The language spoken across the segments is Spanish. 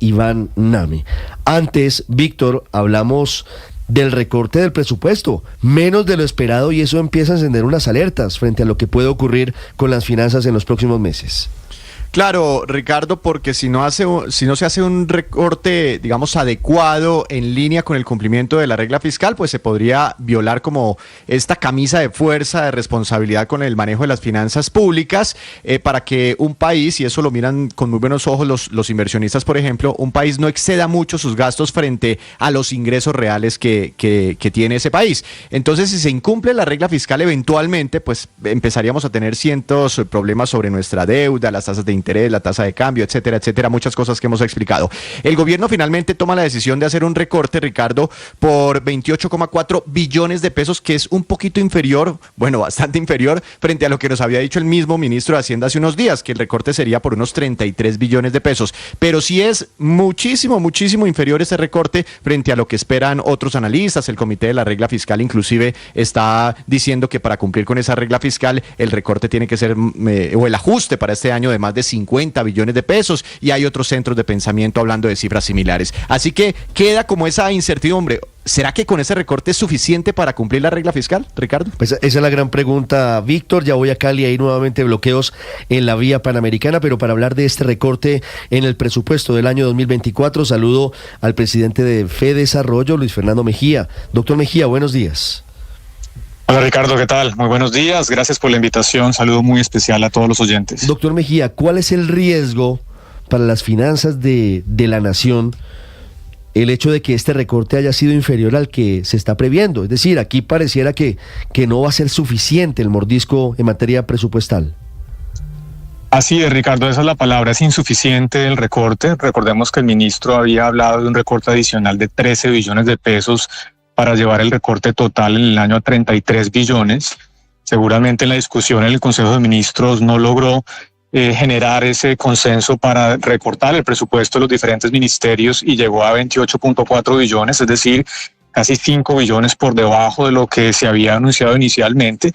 Iván Nami. Antes, Víctor, hablamos del recorte del presupuesto, menos de lo esperado, y eso empieza a encender unas alertas frente a lo que puede ocurrir con las finanzas en los próximos meses. Claro, Ricardo, porque si no se hace un recorte, digamos, adecuado en línea con el cumplimiento de la regla fiscal, pues se podría violar como esta camisa de fuerza de responsabilidad con el manejo de las finanzas públicas para que un país, y eso lo miran con muy buenos ojos los inversionistas, por ejemplo, un país no exceda mucho sus gastos frente a los ingresos reales que tiene ese país. Entonces, si se incumple la regla fiscal eventualmente, pues empezaríamos a tener cientos de problemas sobre nuestra deuda, las tasas de interés, la tasa de cambio, etcétera, etcétera, muchas cosas que hemos explicado. El gobierno finalmente toma la decisión de hacer un recorte, Ricardo, por 28,4 billones de pesos, que es un poquito inferior, bueno, bastante inferior, frente a lo que nos había dicho el mismo ministro de Hacienda hace unos días, que el recorte sería por unos 33 billones de pesos. Pero sí es muchísimo, muchísimo inferior ese recorte frente a lo que esperan otros analistas. El Comité de la Regla Fiscal inclusive está diciendo que para cumplir con esa regla fiscal, el recorte tiene que ser, o el ajuste para este año de más de 50 billones de pesos, y hay otros centros de pensamiento hablando de cifras similares. Así que queda como esa incertidumbre. ¿Será que con ese recorte es suficiente para cumplir la regla fiscal, Ricardo? Pues esa es la gran pregunta, Víctor. Ya voy a Cali, hay nuevamente bloqueos en la vía panamericana, pero para hablar de este recorte en el presupuesto del año 2024, saludo al presidente de FEDesarrollo, Luis Fernando Mejía. Doctor Mejía, buenos días. Hola Ricardo, ¿qué tal? Muy buenos días, gracias por la invitación, saludo muy especial a todos los oyentes. Doctor Mejía, ¿cuál es el riesgo para las finanzas de la nación el hecho de que este recorte haya sido inferior al que se está previendo? Es decir, aquí pareciera que no va a ser suficiente el mordisco en materia presupuestal. Así es, Ricardo, esa es la palabra, es insuficiente el recorte. Recordemos que el ministro había hablado de un recorte adicional de 13 billones de pesos para llevar el recorte total en el año a 33 billones. Seguramente la discusión en el Consejo de Ministros no logró generar ese consenso para recortar el presupuesto de los diferentes ministerios y llegó a 28.4 billones, es decir, casi 5 billones por debajo de lo que se había anunciado inicialmente,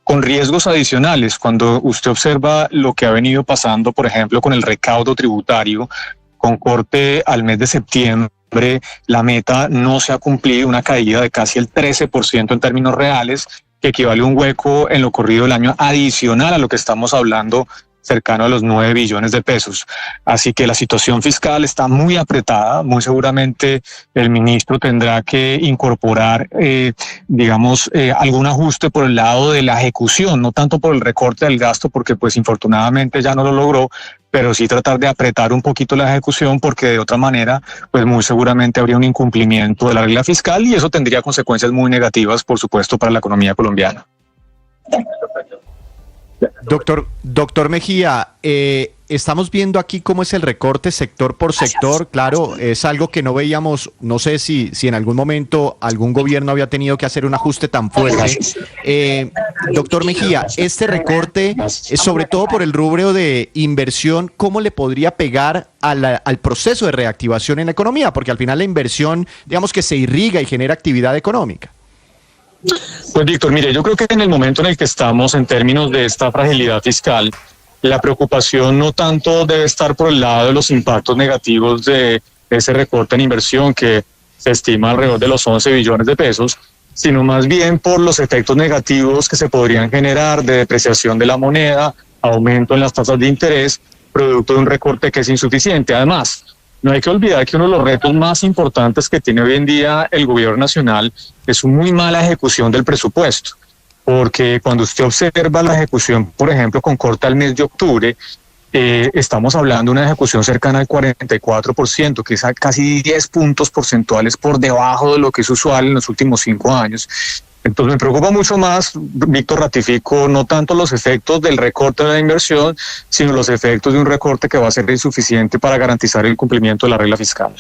con riesgos adicionales. Cuando usted observa lo que ha venido pasando, por ejemplo, con el recaudo tributario, con corte al mes de septiembre, la meta no se ha cumplido, una caída de casi el 13% en términos reales, que equivale a un hueco en lo corrido del año adicional a lo que estamos hablando, cercano a los 9 billones de pesos. Así que la situación fiscal está muy apretada. Muy seguramente el ministro tendrá que incorporar, algún ajuste por el lado de la ejecución, no tanto por el recorte del gasto, porque pues infortunadamente ya no lo logró, pero sí tratar de apretar un poquito la ejecución, porque de otra manera, pues muy seguramente habría un incumplimiento de la regla fiscal y eso tendría consecuencias muy negativas, por supuesto, para la economía colombiana. Doctor Mejía, estamos viendo aquí cómo es el recorte sector por sector. Claro, es algo que no veíamos, no sé si en algún momento algún gobierno había tenido que hacer un ajuste tan fuerte. Doctor Mejía, este recorte, sobre todo por el rubro de inversión, ¿cómo le podría pegar al proceso de reactivación en la economía? Porque al final la inversión, digamos que se irriga y genera actividad económica. Pues Víctor, mire, yo creo que en el momento en el que estamos en términos de esta fragilidad fiscal, la preocupación no tanto debe estar por el lado de los impactos negativos de ese recorte en inversión que se estima alrededor de los 11 billones de pesos, sino más bien por los efectos negativos que se podrían generar de depreciación de la moneda, aumento en las tasas de interés, producto de un recorte que es insuficiente. Además, no hay que olvidar que uno de los retos más importantes que tiene hoy en día el gobierno nacional es una muy mala ejecución del presupuesto, porque cuando usted observa la ejecución, por ejemplo, con corte al mes de octubre, estamos hablando de una ejecución cercana al 44%, que es casi 10 puntos porcentuales por debajo de lo que es usual en los últimos 5 años. Entonces me preocupa mucho más, Víctor, ratifico, no tanto los efectos del recorte de la inversión, sino los efectos de un recorte que va a ser insuficiente para garantizar el cumplimiento de la regla fiscal.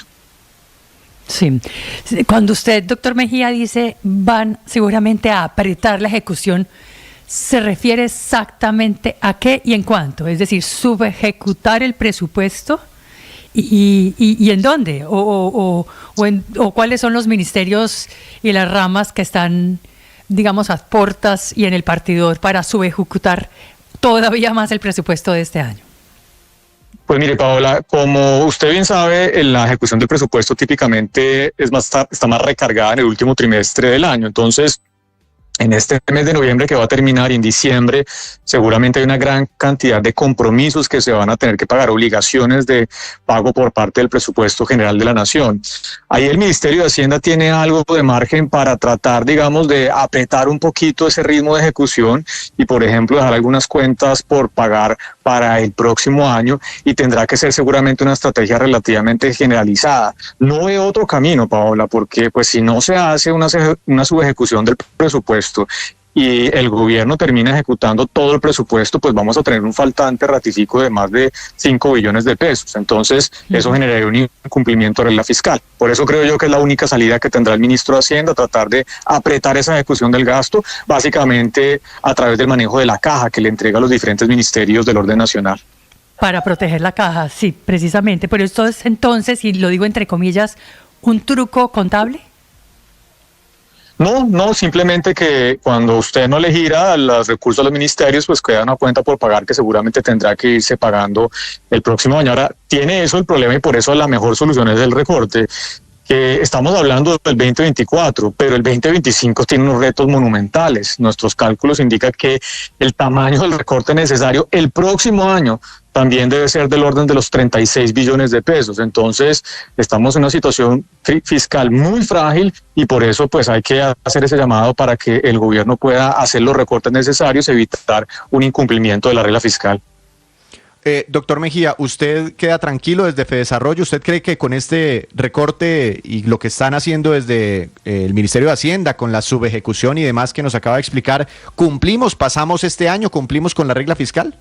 Sí, cuando usted, doctor Mejía, dice van seguramente a apretar la ejecución, ¿se refiere exactamente a qué y en cuánto? Es decir, subejecutar el presupuesto y en dónde o cuáles son los ministerios y las ramas que están, digamos, a portas y en el partidor para subejecutar todavía más el presupuesto de este año. Pues mire, Paola, como usted bien sabe, en la ejecución del presupuesto típicamente está más recargada en el último trimestre del año. Entonces, en este mes de noviembre que va a terminar y en diciembre, seguramente hay una gran cantidad de compromisos que se van a tener que pagar, obligaciones de pago por parte del presupuesto general de la Nación. Ahí el Ministerio de Hacienda tiene algo de margen para tratar, digamos, de apretar un poquito ese ritmo de ejecución y, por ejemplo, dejar algunas cuentas por pagar para el próximo año, y tendrá que ser seguramente una estrategia relativamente generalizada. No veo otro camino, Paola, porque pues si no se hace una subejecución del presupuesto y el gobierno termina ejecutando todo el presupuesto, pues vamos a tener un faltante ratifico de más de 5 billones de pesos. Entonces, eso generaría un incumplimiento de la fiscal. Por eso creo yo que es la única salida que tendrá el ministro de Hacienda, tratar de apretar esa ejecución del gasto, básicamente a través del manejo de la caja que le entrega a los diferentes ministerios del orden nacional. Para proteger la caja, sí, precisamente. Pero esto es entonces, y lo digo entre comillas, ¿un truco contable? No, simplemente que cuando usted no le gira los recursos a los ministerios, pues queda una cuenta por pagar que seguramente tendrá que irse pagando el próximo año. Ahora, tiene eso el problema y por eso la mejor solución es el recorte, que estamos hablando del 2024, pero el 2025 tiene unos retos monumentales. Nuestros cálculos indican que el tamaño del recorte necesario el próximo año también debe ser del orden de los 36 billones de pesos. Entonces, estamos en una situación fiscal muy frágil y por eso pues hay que hacer ese llamado para que el gobierno pueda hacer los recortes necesarios, evitar un incumplimiento de la regla fiscal. Doctor Mejía, ¿usted queda tranquilo desde Fedesarrollo? ¿Usted cree que con este recorte y lo que están haciendo desde el Ministerio de Hacienda con la subejecución y demás que nos acaba de explicar, pasamos este año, cumplimos con la regla fiscal?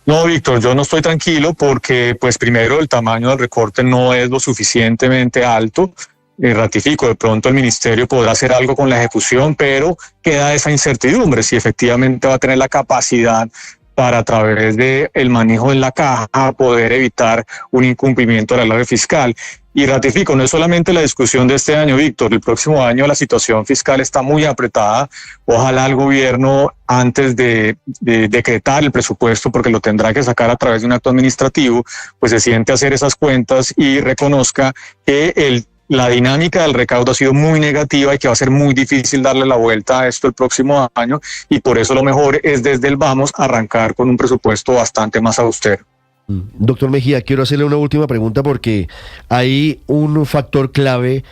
No, Víctor, yo no estoy tranquilo porque, pues primero, el tamaño del recorte no es lo suficientemente alto. Ratifico, de pronto el ministerio podrá hacer algo con la ejecución, pero queda esa incertidumbre si efectivamente va a tener la capacidad para, a través del manejo de la caja, poder evitar un incumplimiento de la ley fiscal. Y ratifico, no es solamente la discusión de este año, Víctor, el próximo año la situación fiscal está muy apretada. Ojalá el gobierno, antes de decretar el presupuesto, porque lo tendrá que sacar a través de un acto administrativo, pues se siente a hacer esas cuentas y reconozca que la dinámica del recaudo ha sido muy negativa y que va a ser muy difícil darle la vuelta a esto el próximo año, y por eso lo mejor es desde el vamos arrancar con un presupuesto bastante más austero. Doctor Mejía, quiero hacerle una última pregunta porque hay un factor clave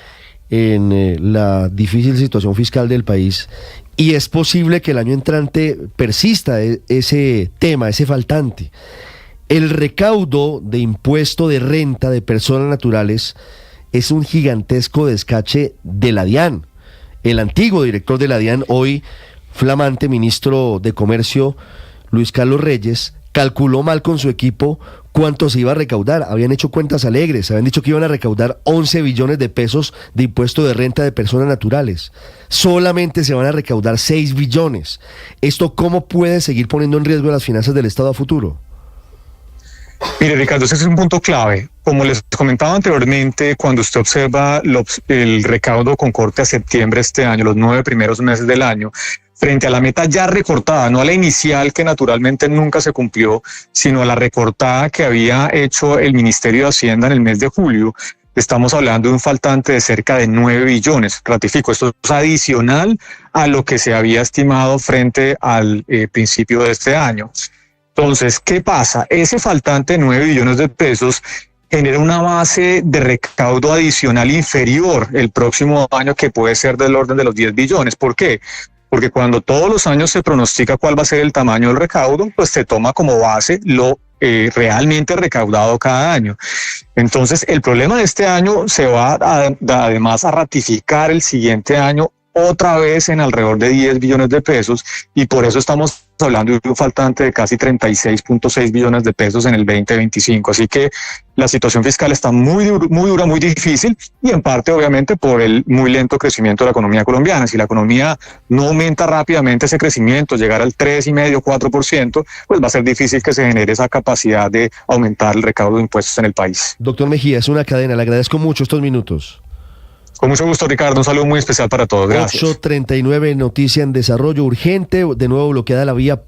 en la difícil situación fiscal del país y es posible que el año entrante persista ese tema, ese faltante. El recaudo de impuesto de renta de personas naturales es un gigantesco descache de la DIAN. El antiguo director de la DIAN, hoy flamante ministro de Comercio, Luis Carlos Reyes, calculó mal con su equipo cuánto se iba a recaudar. Habían hecho cuentas alegres, habían dicho que iban a recaudar 11 billones de pesos de impuesto de renta de personas naturales. Solamente se van a recaudar 6 billones. ¿Esto cómo puede seguir poniendo en riesgo las finanzas del Estado a futuro? Mire, Ricardo, ese es un punto clave. Como les comentaba anteriormente, cuando usted observa el recaudo con corte a septiembre este año, los 9 primeros meses del año, frente a la meta ya recortada, no a la inicial que naturalmente nunca se cumplió, sino a la recortada que había hecho el Ministerio de Hacienda en el mes de julio, estamos hablando de un faltante de cerca de 9 billones. Ratifico, esto es adicional a lo que se había estimado frente al principio de este año. Entonces, ¿qué pasa? Ese faltante de 9 billones de pesos genera una base de recaudo adicional inferior el próximo año, que puede ser del orden de los 10 billones. ¿Por qué? Porque cuando todos los años se pronostica cuál va a ser el tamaño del recaudo, pues se toma como base lo realmente recaudado cada año. Entonces, el problema de este año se va además a ratificar el siguiente año otra vez en alrededor de 10 billones de pesos, y por eso estamos hablando de un faltante de casi 36.6 billones de pesos en el 2025. Así que la situación fiscal está muy dura, muy difícil, y en parte obviamente por el muy lento crecimiento de la economía colombiana. Si la economía no aumenta rápidamente ese crecimiento, llegar al 3,5%, 4%, pues va a ser difícil que se genere esa capacidad de aumentar el recaudo de impuestos en el país. Doctor Mejía, es una cadena, le agradezco mucho estos minutos. Con mucho gusto, Ricardo. Un saludo muy especial para todos. Gracias. 8:39, noticia en desarrollo urgente. De nuevo bloqueada la vía